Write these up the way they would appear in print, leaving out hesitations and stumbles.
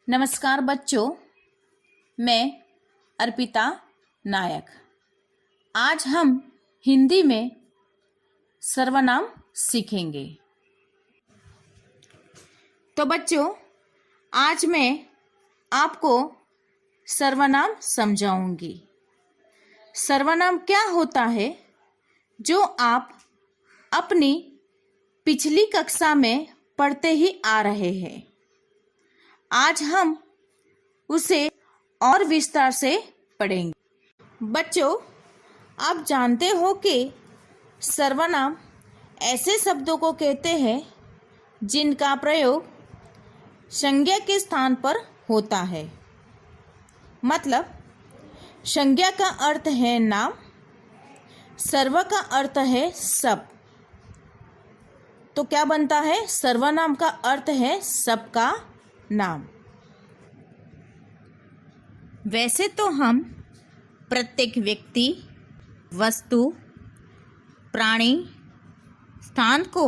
नमस्कार बच्चों, मैं अर्पिता नायक। आज हम हिंदी में सर्वनाम सीखेंगे। तो बच्चों, आज मैं आपको सर्वनाम समझाऊंगी। सर्वनाम क्या होता है जो आप अपनी पिछली कक्षा में पढ़ते ही आ रहे हैं। आज हम उसे और विस्तार से पढ़ेंगे। बच्चों, आप जानते हो कि सर्वनाम ऐसे शब्दों को कहते हैं जिनका प्रयोग संज्ञा के स्थान पर होता है। मतलब संज्ञा का अर्थ है नाम, सर्व का अर्थ है सब। तो क्या बनता है? सर्वनाम का अर्थ है सबका नाम। वैसे तो हम प्रत्येक व्यक्ति, वस्तु, प्राणी, स्थान को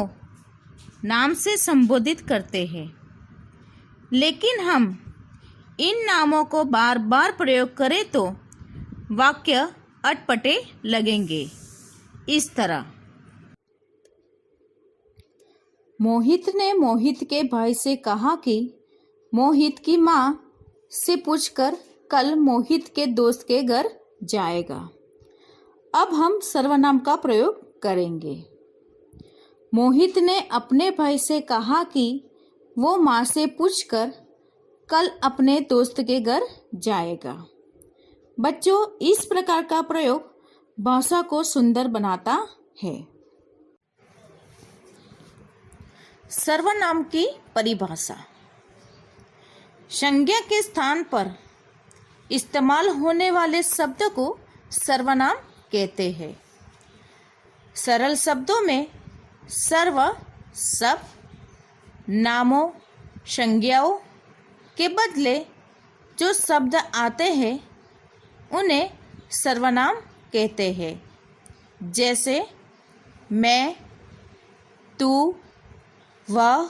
नाम से संबोधित करते हैं, लेकिन हम इन नामों को बार बार प्रयोग करें तो वाक्य अटपटे लगेंगे। इस तरह, मोहित ने मोहित के भाई से कहा कि मोहित की माँ से पूछकर कल मोहित के दोस्त के घर जाएगा। अब हम सर्वनाम का प्रयोग करेंगे। मोहित ने अपने भाई से कहा कि वो माँ से पूछकर कल अपने दोस्त के घर जाएगा। बच्चों, इस प्रकार का प्रयोग भाषा को सुंदर बनाता है। सर्वनाम की परिभाषा। संज्ञा के स्थान पर इस्तेमाल होने वाले शब्द को सर्वनाम कहते हैं। सरल शब्दों में सर्व सब, नामों, संज्ञाओं के बदले जो शब्द आते हैं उन्हें सर्वनाम कहते हैं। जैसे मैं, तू, वह,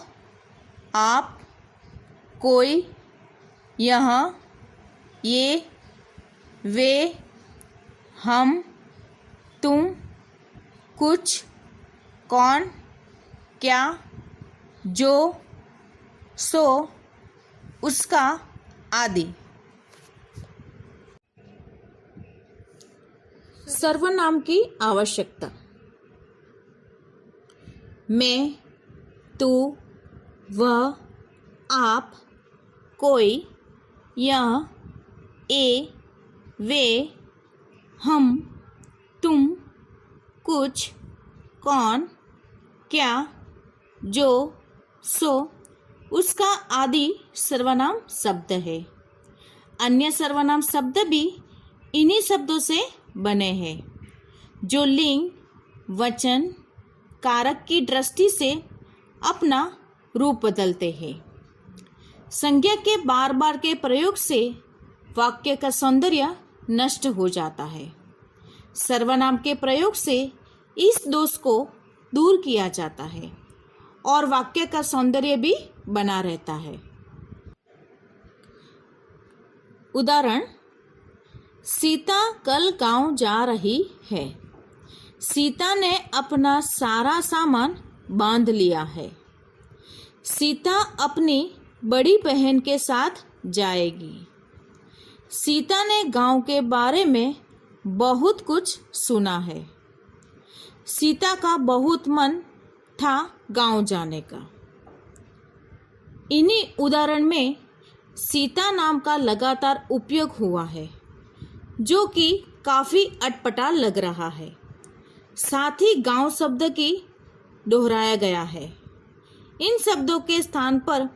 आप, कोई, यह, ये, वे, हम, तुम, कुछ, कौन, क्या, जो, सो, उसका आदि। सर्वनाम की आवश्यकता। मैं, तू, वह, आप, कोई, यह, ए, वे, हम, तुम, कुछ, कौन, क्या, जो, सो, उसका आदि सर्वनाम शब्द है। अन्य सर्वनाम शब्द भी इन्हीं शब्दों से बने हैं, जो लिंग, वचन, कारक की दृष्टि से अपना रूप बदलते हैं। संज्ञा के बार बार के प्रयोग से वाक्य का सौंदर्य नष्ट हो जाता है। सर्वनाम के प्रयोग से इस दोष को दूर किया जाता है और वाक्य का सौंदर्य भी बना रहता है। उदाहरण, सीता कल गांव जा रही है। सीता ने अपना सारा सामान बांध लिया है। सीता अपनी बड़ी बहन के साथ जाएगी। सीता ने गांव के बारे में बहुत कुछ सुना है। सीता का बहुत मन था गांव जाने का। इन्हीं उदाहरण में सीता नाम का लगातार उपयोग हुआ है, जो कि काफ़ी अटपटा लग रहा है। साथ ही गांव शब्द की दोहराया गया है। इन शब्दों के स्थान पर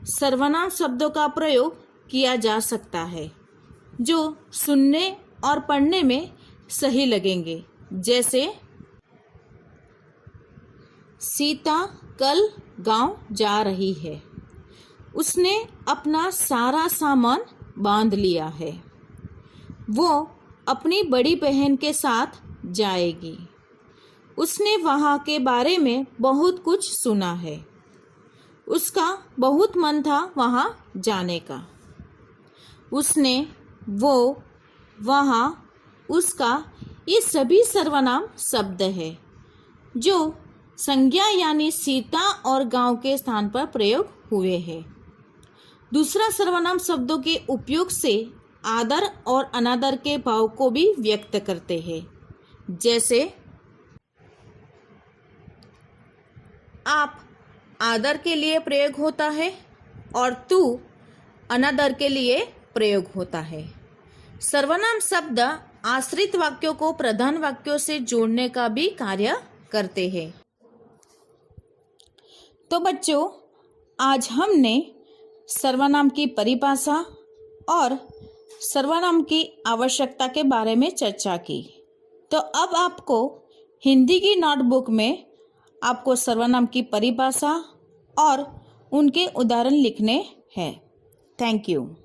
सर्वनाम शब्दों का प्रयोग किया जा सकता है, जो सुनने और पढ़ने में सही लगेंगे। जैसे सीता कल गांव जा रही है। उसने अपना सारा सामान बांध लिया है। वो अपनी बड़ी बहन के साथ जाएगी। उसने वहाँ के बारे में बहुत कुछ सुना है। उसका बहुत मन था वहाँ जाने का। उसने, वो, वहाँ, उसका, ये सभी सर्वनाम शब्द है जो संज्ञा यानी सीता और गांव के स्थान पर प्रयोग हुए हैं। दूसरा, सर्वनाम शब्दों के उपयोग से आदर और अनादर के भाव को भी व्यक्त करते हैं। जैसे आप आदर के लिए प्रयोग होता है और तू अनादर के लिए प्रयोग होता है। सर्वनाम शब्द आश्रित वाक्यों को प्रधान वाक्यों से जोड़ने का भी कार्य करते हैं। तो बच्चों, आज हमने सर्वनाम की परिभाषा और सर्वनाम की आवश्यकता के बारे में चर्चा की। तो अब आपको हिंदी की नोटबुक में आपको सर्वनाम की परिभाषा और उनके उदाहरण लिखने हैं। Thank you.